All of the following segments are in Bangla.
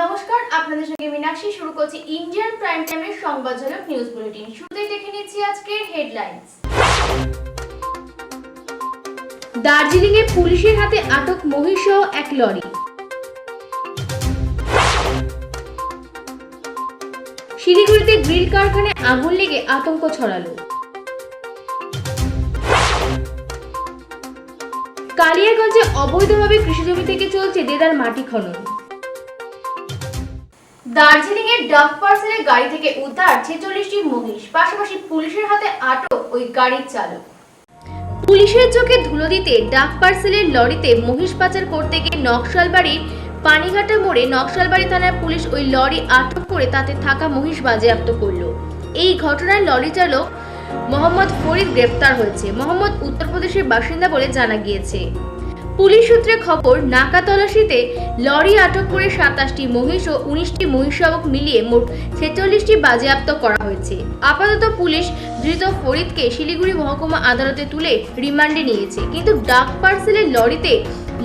নমস্কার, আপনাদের সঙ্গে মীনাক্ষী। শুরু করছি ইন্ডিয়ান প্রাইম টাইমের সংবাদজনক নিউজ বুলেটিন। শুরুতেই দেখে নিচ্ছি আজকের হেডলাইন্স। দার্জিলিং এ পুলিশের হাতে আটক মহিষ সহ এক লরি। শিলিগুড়িতে গ্রিল কারখানায় আগুন লেগে আতঙ্ক ছড়ালো। কালিয়াগঞ্জে অবৈধভাবে কৃষিজমি থেকে চলছে দেদার মাটি খনন। দার্জিলিং এর ডাক পার্সেলের গাড়ি থেকে উদ্ধার 46টি মহিষ, পাশাপাশি পুলিশের হাতে আটক ওই গাড়ির চালক। পুলিশের চোখে ধুলো দিতে ডাক পার্সেলের লরিতে মহিষ পাচার করতে গিয়ে নকশালবাড়ির পানিঘাটা মোড়ে নকশালবাড়ি থানার পুলিশ ওই লরি আটক করে তাতে থাকা মহিষ বাজেয়াপ্ত করল। এই ঘটনায় লরি চালক মোহাম্মদ ফরিদ গ্রেফতার হয়েছে। মোহাম্মদ উত্তরপ্রদেশের বাসিন্দা বলে জানা গিয়েছে। পুলিশ সূত্রে খবর, নাকা তল্লাশিতে লরি আটক করে 27টি মহিষ ও 19টি মহিষাবক মিলিয়ে মোট 46টি বাজেয়াপ্ত করা হয়েছে। আপাতত পুলিশ ধৃত ফরিদকে শিলিগুড়ি মহকুমা আদালতে তুলে রিমান্ডে নিয়েছে। কিন্তু ডাক পার্সেলের লরিতে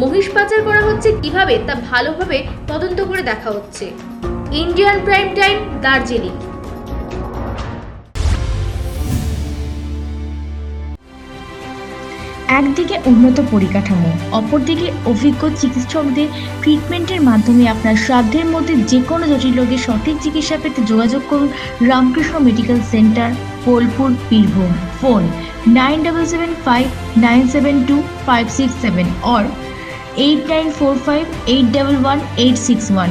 মহিষ পাচার করা হচ্ছে কিভাবে তা ভালোভাবে তদন্ত করে দেখা হচ্ছে। Indian prime time, Darjeeling. একদিকে উন্নত পরিকাঠামো, অপরদিকে অভিজ্ঞ চিকিৎসকদের ট্রিটমেন্টের মাধ্যমে আপনার সাধ্যের মধ্যে যে কোনো জটিল রোগের সঠিক চিকিৎসা পেতে যোগাযোগ করুন Ramakrishna medical centre, Bolpur, Birbhum. Phone 9759725567 or 8945811861।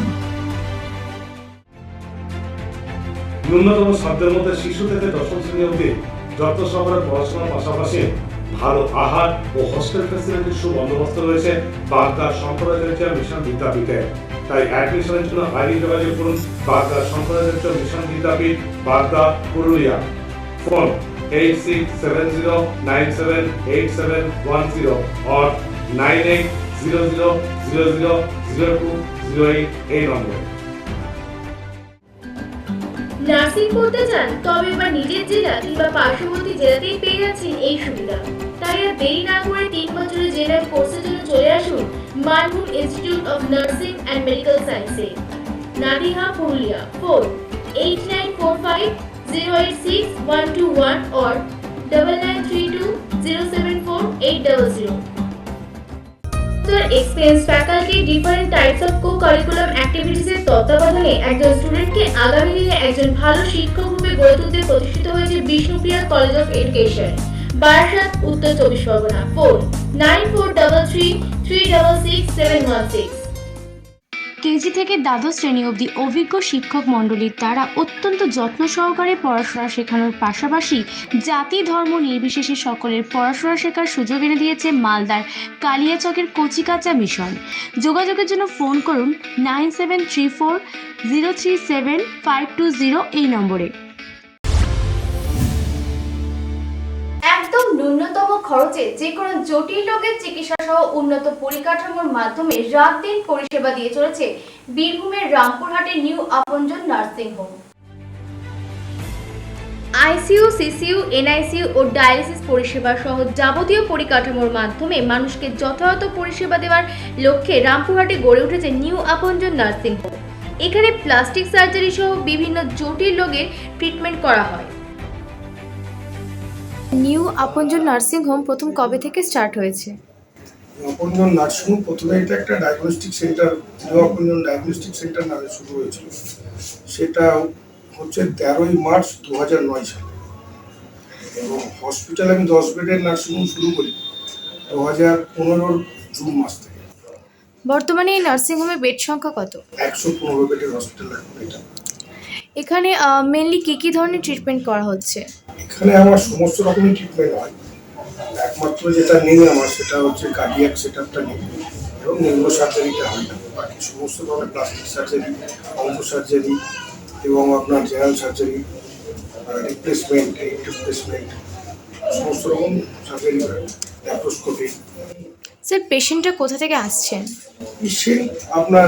ন্যূনতম সাধ্যের মধ্যে শিশু থেকে দশম শ্রেণী অবধি যত সহকারে পড়াশোনার পাশাপাশি ভালো আহার ও হোস্টেল ফ্যাসিলিটির সুবন্দোবস্ত রয়েছে বাগদা শঙ্করাচার্য মিশন বিদ্যাপীঠে। তাই অ্যাডমিশনের জন্য আইডি যোগাযোগ করুন বাগদা শঙ্করাচার্য মিশন বিদ্যাপীঠ, বাগদা, পুরুলিয়া। ফোন 8670978710 or 9800000208 এই নম্বরে। নার্সিং করতে চান? তবে এবার নিজের জেলা কিংবা পার্শ্ববর্তী জেলাতেই পেয়ে যাচ্ছেন এই সুবিধা। তাই আর দেরি না করে 3 বছরের জেনারেল কোর্সের জন্য চলে আসুন Manbhum institute of nursing and medical সায়েন্সে, Nadiha, Purulia. Phone 8945086121 or 9932074800। Experienced faculty, different types of co-curriculum activities এর তত্ত্বাবধানে একজন স্টুডেন্টকে আগামী দিনে একজন ভালো শিক্ষক রূপে গড়ে তুলতে প্রতিষ্ঠিত হয়েছে Bishnupriya college of education, Barasat, উত্তর 24 পরগনা। ফোন 9433366716। কেজি থেকে দ্বাদশ শ্রেণী অবধি অভিজ্ঞ শিক্ষক মণ্ডলীর দ্বারা অত্যন্ত যত্ন সহকারে পড়াশোনা শেখানোর পাশাপাশি জাতি ধর্ম নির্বিশেষে সকলের পড়াশোনা শেখার সুযোগ এনে দিয়েছে মালদার কালিয়াচকের কচিকাঁচা মিশন। যোগাযোগের জন্য ফোন করুন 9734037520 এই নম্বরে। একদম ন্যূনতম খরচে যে কোনো জটিল রোগের চিকিৎসা সহ উন্নত পরিকাঠামোর মাধ্যমে রাত দিন পরিষেবা দিয়ে চলেছে বীরভূমের রামপুরহাটের new Apanjan nursing home. ICU, CCU, NICU ও ডায়ালিসিস পরিষেবা সহ যাবতীয় পরিকাঠামোর মাধ্যমে মানুষকে যথাযথ পরিষেবা দেওয়ার লক্ষ্যে রামপুরহাটে গড়ে উঠেছে নিউ আপনজন নার্সিং হোম। এখানে প্লাস্টিক সার্জারি সহ বিভিন্ন জটিল রোগের ট্রিটমেন্ট করা হয়। নিউ আপনজন নার্সিং হোম প্রথম কবে থেকে স্টার্ট হয়েছে? আপনজন নার্সিং হোম প্রথমে এটা একটা ডায়াগনস্টিক সেন্টার, নিউ আপনজন ডায়াগনস্টিক সেন্টার নামে শুরু হয়েছিল। সেটা হচ্ছে 13ই মার্চ 2009 সালে। এবং হসপিটাল আমি 10 বেডের নার্সিং হোম শুরু করি 2015 জুন মাস থেকে। বর্তমানে এই নার্সিং হোমে বেড সংখ্যা কত? 115 বেডের হসপিটাল এখন এটা। এখানে মেনলি কি ধরনের ট্রিটমেন্ট করা হচ্ছে? এখানে আমার সমস্ত রকমের ট্রিটমেন্ট হয়। একমাত্র যেটা নেই আমার সেটা হচ্ছে কার্ডিয়াক সেটআপটা নেই এবং নিউরো সার্জারিটা হয় না। বাকি সমস্ত ধরনের প্লাস্টিক সার্জারি, অঙ্ক সার্জারি এবং আপনার জেনারেল সার্জারি, রিপ্লেসমেন্ট, সমস্ত রকম সার্জারি হয়, ল্যাপ্রোস্কোপি। স্যার, পেশেন্টরা কোথা থেকে আসছেন? পেশেন্ট আপনার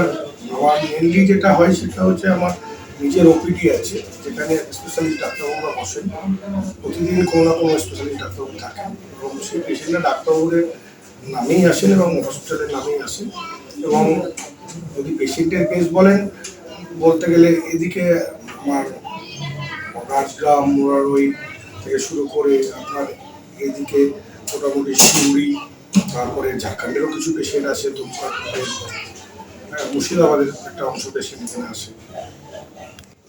আমার মেনলি যেটা হয় সেটা হচ্ছে আমার নিজের ওপিডি আছে, যেখানে স্পেশালিস্ট ডাক্তারবাবুরা বসেন। প্রতিদিন কোনো না কোনো স্পেশালিস্ট ডাক্তারবাবু থাকেন এবং সেই পেশেন্টরা ডাক্তারবাবুদের নামেই আসেন এবং হসপিটালের নামেই আসেন। এবং যদি পেশেন্টের কেস বলেন বলতে গেলে এদিকে আমার রাজগ্রাম মোরারই থেকে শুরু করে আপনার এদিকে মোটামুটি সিউড়ি, তারপরে ঝাড়খণ্ডেরও কিছু পেশেন্ট আসে, দুমকা, মুর্শিদাবাদের একটা অংশ পেশেন্ট এখানে আসে।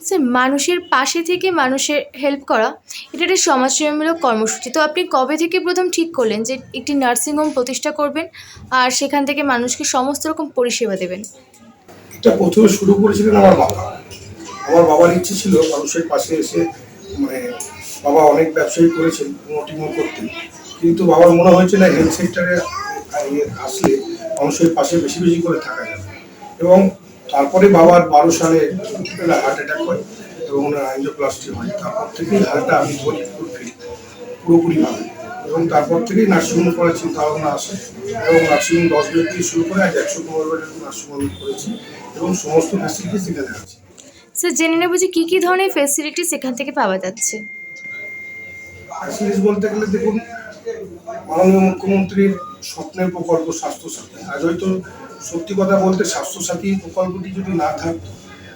স্যার, মানুষের পাশে থেকে মানুষের হেল্প করা এটা একটা সমাজসেবামূলক কর্মসূচি। তো আপনি কবে থেকে প্রথম ঠিক করলেন যে একটি নার্সিংহোম প্রতিষ্ঠা করবেন আর সেখান থেকে মানুষকে সমস্ত রকম পরিষেবা দেবেন? এটা প্রথমে শুরু করেছিলেন আমার বাবা। আমার বাবার ইচ্ছে ছিল মানুষের পাশে এসে, মানে বাবা অনেক ব্যবসায়ী করেছেন, মোটিমো করতেন, কিন্তু বাবার মনে হয়েছে না হেলথ সেক্টরে আসলে মানুষের পাশে বেশি বেশি করে থাকা যাবে। এবং তারপরে বাবার 12 সালে হার্ট অ্যাটাক হয় এবং অ্যাঞ্জিওপ্লাস্টি হয়। তারপর থেকেই হার্টটা আমি ধরি পুরোপুরিভাবে, এবং তারপর থেকেই নার্সিংহোম করার চিন্তা ভাবনা আসে এবং নার্সিংহোম 10 বেড থেকে শুরু করে আজ 115 বেডের নার্সিংহোম করেছি এবং সমস্ত ফ্যাসিলিটি সেখানে আছে। স্যার, জেনে নেব যে কী কী ধরনের ফেসিলিটিস এখান থেকে পাওয়া যাচ্ছে। ফ্যাসিলিটিস বলতে গেলে দেখুন, মাননীয় মুখ্যমন্ত্রীর স্বপ্নের প্রকল্প স্বাস্থ্যসাথী, আজ হয়তো সত্যি কথা বলতে স্বাস্থ্যসাথী প্রকল্পটি যদি না থাকতো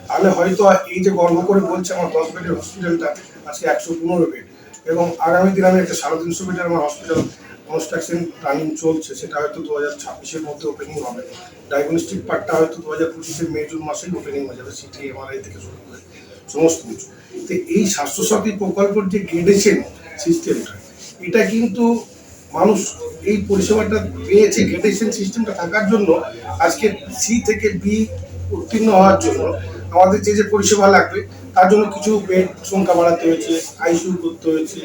তাহলে হয়তো এই যে গর্ব করে বলছে আমার 10 বেডের হসপিটালটা আজকে 115 বেড, এবং আগামী দিনে আমি একটা 350 বেডের আমার হসপিটাল কনস্ট্রাকশন রানিং চলছে, সেটা হয়তো 2026-এর মধ্যে ওপেনিং হবে। ডায়াগনস্টিক পার্টটা হয়তো 2025-এর মে জুন মাসেই ওপেনিং হয়ে যাবে, সিটি এমআরআই থেকে শুরু করে সমস্ত কিছু। তো এই স্বাস্থ্যসাথী প্রকল্পের যে গ্রেডেশন সিস্টেমটা, এটা কিন্তু মানুষ এই পরিষেবাটা পেয়েছে। গ্রেডেশন সিস্টেমটা থাকার জন্য আজকে সি থেকে বি উত্তীর্ণ হওয়ার জন্য আমাদের যে যে পরিষেবা লাগবে তার জন্য কিছু বেড সংখ্যা বাড়াতে হয়েছে, আইসিইউ করতে হয়েছে,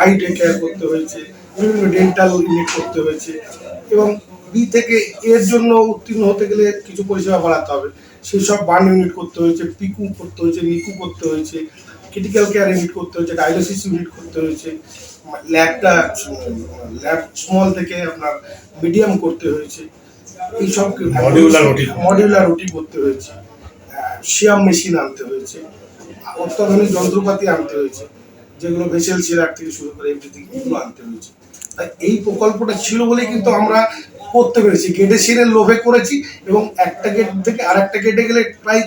আই ডে কেয়ার করতে হয়েছে, বিভিন্ন ডেন্টাল ইউনিট করতে হয়েছে, এবং বি থেকে এর জন্য উত্তীর্ণ হতে গেলে কিছু পরিষেবা বাড়াতে হবে। সেই সব বার্ন ইউনিট করতে হয়েছে, পিকু করতে হয়েছে, নিকু করতে হয়েছে, ক্রিটিক্যাল কেয়ার ইউনিট করতে হয়েছে, ডায়ালিসিস ইউনিট করতে হয়েছে, ল্যাব স্মল থেকে আপনার মিডিয়াম করতে হয়েছে, এইসব মডিউলার ওটি করতে হয়েছে, শিয়াম মেশিন আনতে হয়েছে, অত্যাধুনিক যন্ত্রপাতি আনতে হয়েছে, যেগুলো ভেসেল সিরার থেকে শুরু করে এভরিথিং এগুলো আনতে হয়েছে। তাই এই প্রকল্পটা ছিল বলেই কিন্তু আমরা করতে পেরেছি। গ্রেডেশনের লোভে করেছি, এবং একটা গেট থেকে আর একটা গেটে গেলে প্রায়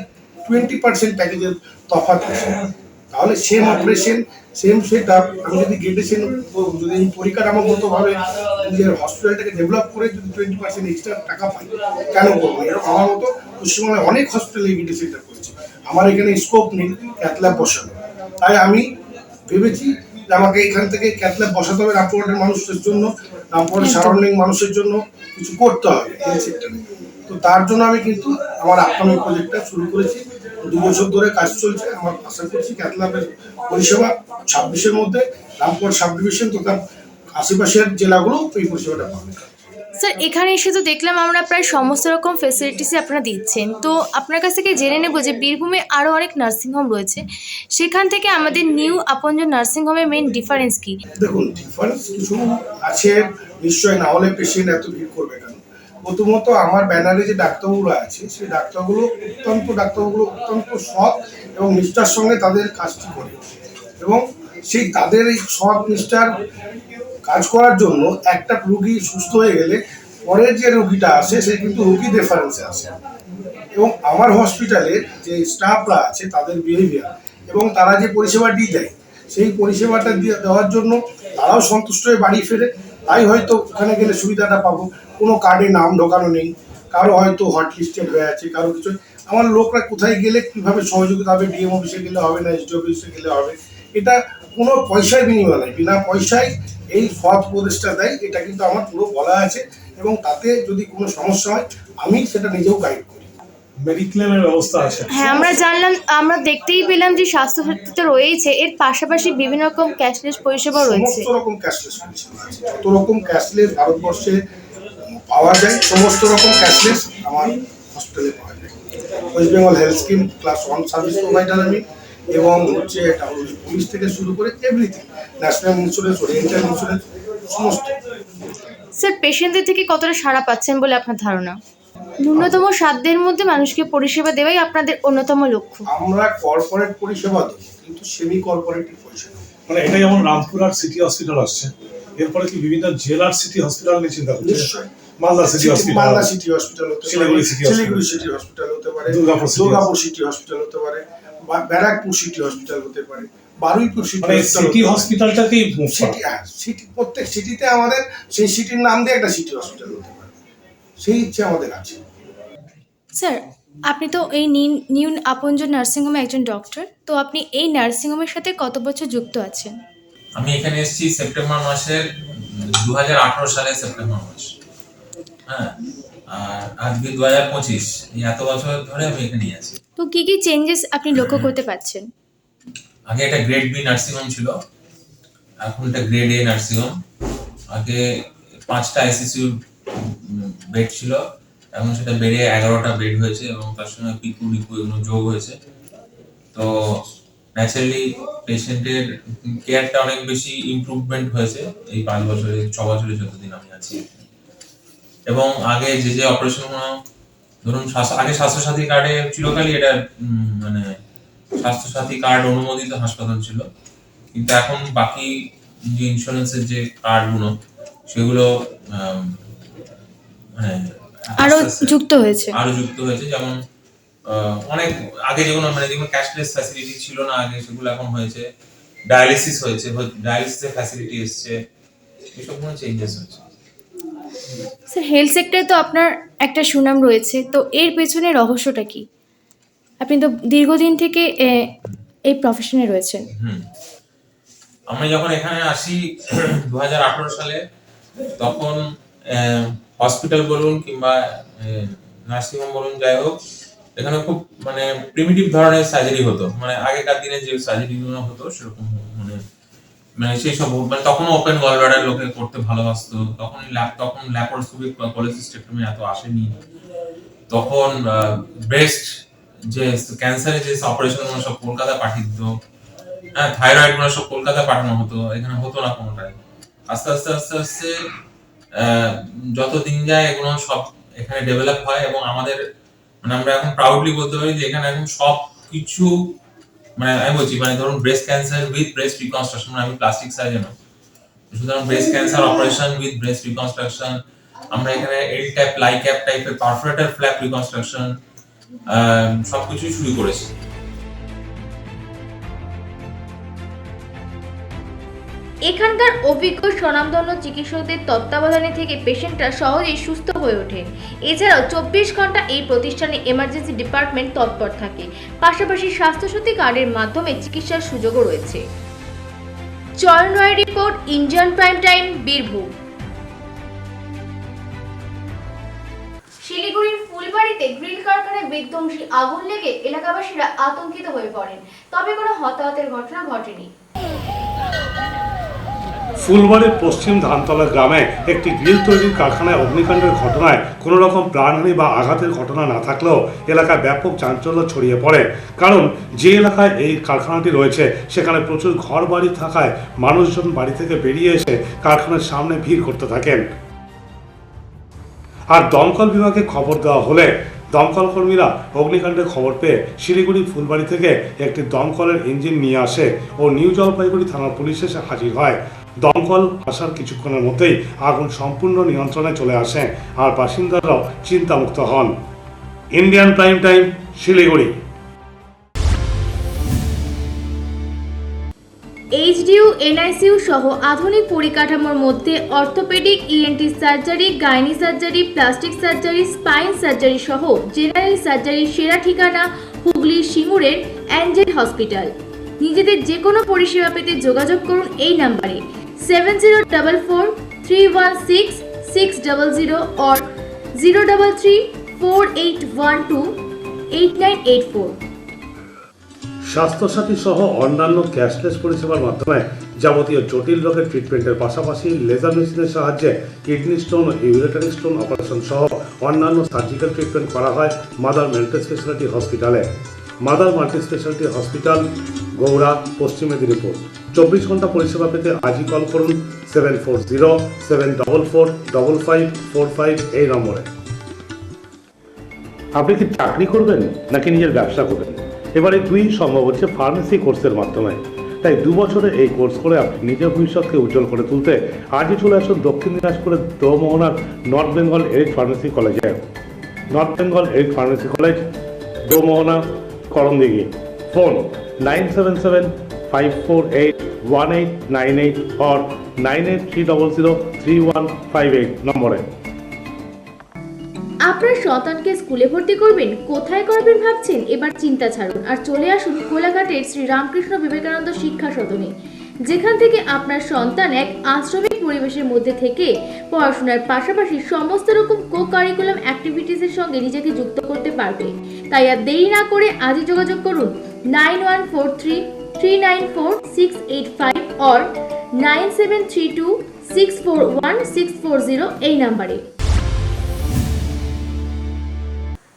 20% প্যাকেজের তফাৎ আছে। তাহলে same operation same set up, আমি যদি গ্রেডেশন, যদি এই পরিকাঠামোগতভাবে নিজের হসপিটালটাকে ডেভেলপ করে যদি 20% এক্সট্রা টাকা পাই, কেন করবো? এরকম আমার মতো পশ্চিমবাংলায় অনেক হসপিটালে এই গ্রেডেশনটা করেছি। আমার এখানে স্কোপ নেই ক্যাথল্যাব বসানো, তাই আমি ভেবেছি যে আমাকে এখান থেকে ক্যাথল্যাব বসাতে হবে রামপুরহাটের মানুষের জন্য, রামপুরহাটের সারাউন্ডিং মানুষের জন্য কিছু করতে হবে এই সেক্টরে। তো তার জন্য আমি কিন্তু আমার আপকামিং প্রজেক্টটা শুরু করেছি, 2 বছর ধরে কাজ চলছে। আমার আশা করছি ক্যাথল্যাবের পরিষেবা 26-এর মধ্যে রামপুরহাট সাব ডিভিশন তথা আশেপাশের জেলাগুলো এই পরিষেবাটা পাবে। স্যার, এখানে এসে তো দেখলাম আমরা প্রায় সমস্ত রকম ফেসিলিটিসই আপনারা দিচ্ছেন। তো আপনার কাছ থেকে জেনে নেব যে বীরভূমে আরও অনেক নার্সিংহোম রয়েছে, সেখান থেকে আমাদের নিউ আপনজন নার্সিংহোমের মেইন ডিফারেন্স কী? দেখুন, ডিফারেন্স কিছু আছে নিশ্চয়ই, না হলে পেশেন্ট এত ভিড় করবে কেন। প্রথমত আমার ব্যানারে যে ডাক্তারগুলো আছে সেই ডাক্তারগুলো অত্যন্ত সৎ এবং নিষ্ঠার সঙ্গে তাদের কাজটি করে, এবং সেই তাদের এই সৎ নিষ্ঠার কাজ করার জন্য একটা রুগী সুস্থ হয়ে গেলে পরের যে রুগীটা আসে সে কিন্তু রুগী রেফারেন্সে আসে। এবং আমার হসপিটালের যে স্টাফরা আছে তাদের বিহেভিয়ার এবং তারা যে পরিষেবাটি দেয় সেই পরিষেবাটা দেওয়ার জন্য তারাও সন্তুষ্ট হয়ে বাড়ি ফেরে। তাই হয়তো ওখানে গেলে সুবিধাটা পাবো, কোনো কার্ডে নাম ঢোকানো নেই, কারো হয়তো হট লিস্টেড হয়ে আছে, কারো কিছু। আমার লোকরা কোথায় গেলে কীভাবে সহযোগিতা হবে, ডিএম অফিসে গেলে হবে না এসডি অফিসে গেলে হবে, এটা কোনো পয়সার বিনিময় নেই, বিনা পয়সায় এই সৎ উপদেশটা দেয়। এটা কিন্তু আমার পুরো বলা আছে, এবং তাতে যদি কোনো সমস্যা হয় আমি সেটা নিজেও গাইড করি। মেডিক্লেমের ব্যবস্থা আছে। হ্যাঁ, আমরা জানলাম, আমরা দেখতেই পেলাম যে স্বাস্থ্যসাথী তো রয়েছে, এর পাশাপাশি বিভিন্ন রকম ক্যাশলেস পরিষেবা রয়েছে। সমস্ত রকম ক্যাশলেস পরিষেবা আছে, যত রকম ক্যাশলেস ভারতবর্ষে পাওয়া যায় সমস্ত রকম ক্যাশলেস আমার হসপিটালে পাওয়া যায়। West Bengal health scheme class 1 service provider আমি, এবং হচ্ছে পুলিশ থেকে শুরু করে everything, national insurance, oriental insurance, সমস্ত। স্যার, পেশেন্টদের থেকে কতটা সাড়া পাচ্ছেন বলে আপনার ধারণা? ন্যূনতম সাধ্যের মধ্যে মানুষকে পরিষেবা দেওয়াই আপনাদের অন্যতম লক্ষ্য। আমরা কর্পোরেট পরিষেবা দেবো, কিন্তু সেমি কর্পোরেটিভ পরিষেবা। মানে এটা যেমন রামপুরহাট সিটি হসপিটাল আসছে, এরপরে কি বিভিন্ন জেলার সিটি হসপিটাল নিয়ে চিন্তা করছে? নিশ্চয়ই Malda city hospital, Malda city hospital হতে পারে, Siliguri city Siliguri city hospital হতে পারে, পারে, Durgapur city Durgapur city hospital হতে পারে, বা ব্যারাকপুর সিটি হসপিটাল হতে পারে, বারুইপুর সিটি মানে সিটি হসপিটালটাকেই সিটি, হ্যাঁ সিটি, প্রত্যেক সিটিতে আমাদের সেই সিটির নাম দিয়ে একটা সিটি হসপিটাল হতে পারে, সেই ইচ্ছে আমাদের আছে। স্যার, আপনি তো এই নিউ আপনজন নার্সিংহোমে একজন ডক্টর, তো আপনি এই নার্সিংহোমের সাথে কত বছর যুক্ত আছেন? আমি এখানে এসেছি সেপ্টেম্বর মাসের 2018 সালে সেপ্টেম্বর মাস। হ্যাঁ, আর আজকে 2025, এই এত বছর ধরে আমি এখানেই আছি। তো কি কি চেঞ্জেস আপনি লক্ষ্য করতে পারছেন? আগে একটা গ্রেড বি নার্সিং হোম ছিল, এখন এটা গ্রেড এ নার্সিং হোম। আগে 5টা আইসিইউ বেড ছিল, এখন সেটা বেড়ে 11টা বেড হয়েছে এবং তার সঙ্গে পিকু ডিকু এগুলো যোগ হয়েছে। তো ন্যাচারালি পেশেন্টের কেয়ারটা অনেক বেশি ইমপ্রুভমেন্ট হয়েছে এই 5 বছরে 6 বছরে যতদিন আমি আছি। এবং আগে যে অপারেশনগুলো ধরুন আগে স্বাস্থ্যসাথী কার্ডে চিরকালই এটা মানে স্বাস্থ্যসাথী কার্ড অনুমোদিত হাসপাতাল ছিল, কিন্তু এখন বাকি যে ইন্স্যুরেন্সের যে কার্ডগুলো সেগুলো মানে আরো যুক্ত হয়েছে। যেমন অনেক আগে যেগুলো ক্যাশলেস ফ্যাসিলিটি ছিল না আগে, সেগুলো এখন হয়েছে। ডায়ালিসিস হয়েছে, ডায়ালিসিসের ফ্যাসিলিটি এসছে, এসব কোনো চেঞ্জেস হয়েছে। স্যার, হেলথ সেক্টরে তো আপনার একটা সুনাম রয়েছে, তো এর পেছনে রহস্যটা কি? আপনি তো দীর্ঘদিন থেকে এই প্রফেশনে রয়েছেন। আমি যখন এখানে আসি 2018 সালে, তখন হসপিটাল বলুন কিংবা নার্সিং হোম বলুন, যাই হোক, এখানে খুব মানে প্রিমিটিভ ধরনের সার্জারি হতো। মানে আগেকার দিনে যে সার্জারিগুলো হতো সেরকম মানে সেই সব তখন ওপেন গলব্লাডার লোকে করতে ভালোবাসতো। তখন ল্যাপারোস্কোপিক বা কোলেসিস্টেক্টমি এত আসেনি। তখন ব্রেস্ট যে ক্যান্সারের যে অপারেশনগুলো সব কলকাতা পাঠিয়ে দিত। হ্যাঁ, থাইরয়েড গুলো সব কলকাতা পাঠানো হতো, এখানে হতো না কোনোটাই। আস্তে আস্তে আস্তে আস্তে যত দিন যায় এগুলো সব এখানে ডেভেলপ হয় এবং আমাদের মানে আমরা এখন প্রাউডলি বলতে পারি যে এখানে এখন সব কিছু মানে আমি বলছি মানে ধরুন breast cancer with breast reconstruction, আমি প্লাস্টিক সার্জনও, সুতরাং breast cancer operation with breast reconstruction, আমরা এখানে এল ট্যাপ লাই ক্যাপ টাইপের পারফোরেটর ফ্ল্যাপ রিকনস্ট্রাকশন সবকিছুই শুরু করেছি। এখানকার অভিজ্ঞ স্বনামধন্য চিকিৎসকদের তত্ত্বাবধানে থেকে পেশেন্টরা সহজেই সুস্থ হয়ে ওঠেন। এছাড়াও 24 ঘন্টা এই প্রতিষ্ঠানে এমার্জেন্সি ডিপার্টমেন্ট তৎপর থাকে। পাশাপাশি স্বাস্থ্যসাথী কার্ডের মাধ্যমে চিকিৎসার সুযোগও রয়েছে। Chayan Roy report, Indian prime time, Birbhum. শিলিগুড়ির ফুলবাড়িতে গ্রিল কারখানায় বিধ্বংসী আগুন লেগে এলাকাবাসীরা আতঙ্কিত হয়ে পড়েন, তবে কোনো হতাহতের ঘটনা ঘটেনি। ফুলবাড়ির পশ্চিম ধানতলা গ্রামে একটি গ্রিল তৈরির কারখানায় অগ্নিকাণ্ডের ঘটনায় কোনো রকম প্রাণহানি বা আঘাতের ঘটনা না থাকলেও এলাকায় ব্যাপক চাঞ্চল্য ছড়িয়ে পড়ে। কারণ যে এলাকায় এই কারখানাটি রয়েছে সেখানে প্রচুর ঘর বাড়ি থাকায় মানুষজন বাড়ি থেকে বেরিয়ে এসে কারখানার সামনে ভিড় করতে থাকেন। আর দমকল বিভাগে খবর দেওয়া হলে দমকল কর্মীরা অগ্নিকাণ্ডের খবর পেয়ে শিলিগুড়ি ফুলবাড়ি থেকে একটি দমকলের ইঞ্জিন নিয়ে আসে ও নিউ জলপাইগুড়ি থানার পুলিশ এসে হাজির হয়। দমকল আসার কিছুক্ষণের মধ্যেই আগুন সম্পূর্ণ নিয়ন্ত্রণে চলে আসে আর বাসিন্দারাও চিন্তামুক্ত হন। Indian prime time, Siliguri. HDU, NICU সহ আধুনিক পরিকাঠামোর মধ্যে orthopaedic, ENT surgery, gynae surgery, plastic surgery, spine surgery সহ জেনারেল সার্জারির সেরা ঠিকানা হুগলির সিঙ্গুরের অ্যাঞ্জেল হসপিটাল। নিজেদের যে কোনো পরিষেবা পেতে যোগাযোগ করুন এই নাম্বারে 7044316600 or 03348128984। স্বাস্থ্যসাথী সহ অন্যান্য ক্যাশলেস পরিষেবার মাধ্যমে যাবতীয় জটিল রোগের ট্রিটমেন্টের পাশাপাশি লেজার মেশিনের সাহায্যে কিডনি স্টোন ও ইউরেটারি স্টোন অপারেশন সহ অন্যান্য সার্জিক্যাল ট্রিটমেন্ট করা হয় মাদার মাল্টি স্পেশালিটি হসপিটালে। মাদার মাল্টি স্পেশালিটি হসপিটাল, গৌড়া, পশ্চিম মেদিনীপুর। 24 ঘন্টা পরিষেবা পেতে আজই কল করুন 7407445545 এই নম্বরে। আপনি কি চাকরি করবেন নাকি নিজের ব্যবসা করবেন? এবারে দুই সম্ভব হচ্ছে ফার্মেসি কোর্সের মাধ্যমে। তাই 2 বছরের এই কোর্স করে আপনি নিজের ভবিষ্যৎকে উজ্জ্বল করে তুলতে আজই চলে আসুন দক্ষিণ দিনাজপুরের দোমোহনার নর্থ বেঙ্গল এরিড ফার্মেসি কলেজে। নর্থ বেঙ্গল এরিড pharmacy college Domohana, Karandighi. Phone 9775481898 or 9830033158 নম্বরে। আপনার সন্তানকে স্কুলে ভর্তি করবেন, কোথায় করবেন ভাবছেন? এবার চিন্তা ছাড়ুন আর চলে আসুন কোলাঘাটের শ্রী রামকৃষ্ণ বিবেকানন্দ শিক্ষা সদনে, যেখান থেকে আপনার সন্তান এক আশ্রমিক পরিবেশের মধ্যে থেকে পড়াশোনার পাশাপাশি সমস্ত রকম কো কারিকুলাম অ্যাক্টিভিটিসের সঙ্গে নিজেকে যুক্ত করতে পারবে। তাই আর দেরি না করে আজই যোগাযোগ করুন 9143394685 or 9732641640 এই নাম্বারে।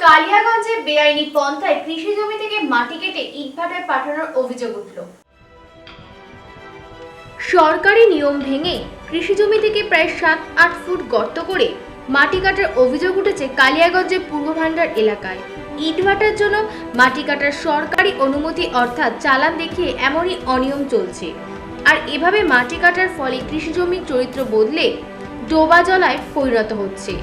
কালিয়াগঞ্জে বেআইনি পন্থায় কৃষি জমি থেকে মাটি কেটে ইটভাটায় পাঠানোর অভিযোগ উঠল। সরকারি নিয়ম ভেঙে কৃষি জমি থেকে প্রায় 7-8 ফুট গর্ত করে মাটি কাটার অভিযোগ উঠেছে কালিয়াগঞ্জের পূর্ব ভান্ডার এলাকায়। ইটভাটার জন্য মাটি কাটার সরকারি অনুমতি অর্থাৎ চালান দেখিয়ে এমনই অনিয়ম চলছে। আর এভাবে মাটি কাটার ফলে কৃষি জমির চরিত্র বদলে ডোবা জলায় পরিণত হচ্ছে।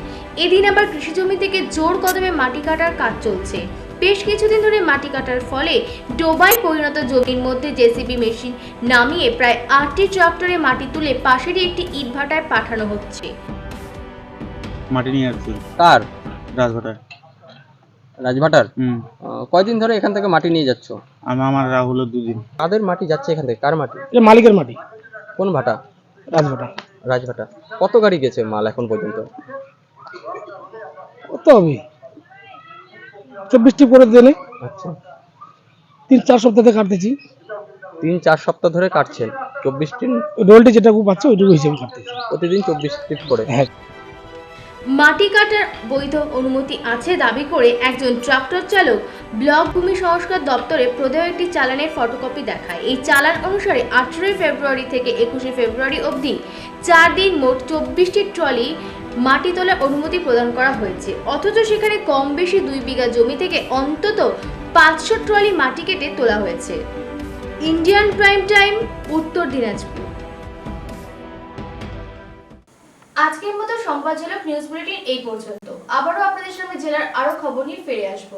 এদিন আবার কৃষি জমি থেকে জোর কদমে মাটি কাটার কাজ চলছে। বেশ কিছুদিন ধরে মাটি কাটার ফলে ডোবায় পরিণত জমির মধ্যে জেসিবি মেশিন নামিয়ে প্রায় 8টি ট্রাক্টরে মাটি তুলে পাশেরই একটি ইটভাটায় পাঠানো হচ্ছে। মাটি নিয়ে আসছি কার? রাজভাটার। রাজভাটার। কয়দিন ধরে এখান থেকে মাটি নিয়ে যাচ্ছ? আমার হলো 2 দিন। কাদের মাটি যাচ্ছে এখান থেকে? কার মাটি? এটা মালিকের মাটি। কোন ভাটা? রাজভাটা। রাজভাটা। কত গাড়ি গেছে মাল এখন পর্যন্ত? কত হবে? 24টি করে দিলে। আচ্ছা, 3-4 সপ্তাহ থেকে কাটতেছি। 3-4 সপ্তাহ ধরে কাটছেন। 24টি রোলটি যেটুকু পাচ্ছে ওইটুকু হিসেবে কাটতেছি। প্রতিদিন 24 ফিট করে। হ্যাঁ। মাটি কাটার বৈধ অনুমতি আছে দাবি করে একজন ট্রাক্টর চালক ব্লক ভূমি সংস্কার দপ্তরে প্রদেয় একটি চালানের ফটোকপি দেখায়। এই চালান অনুসারে 18 ফেব্রুয়ারি থেকে 21 ফেব্রুয়ারি অবধি 4 দিন মোট 24টি ট্রলি মাটি তোলার অনুমতি প্রদান করা হয়েছে। অথচ সেখানে কম বেশি 2 বিঘা জমি থেকে অন্তত 500 ট্রলি মাটি কেটে তোলা হয়েছে। ইন্ডিয়ান প্রাইম টাইম, উত্তর দিনাজপুর। আজকের মতো সংবাদজনক নিউজ বুলেটিন এই পর্যন্ত। আবারও আপনাদের সামনে জেলার আরো খবর নিয়ে ফিরে আসবো।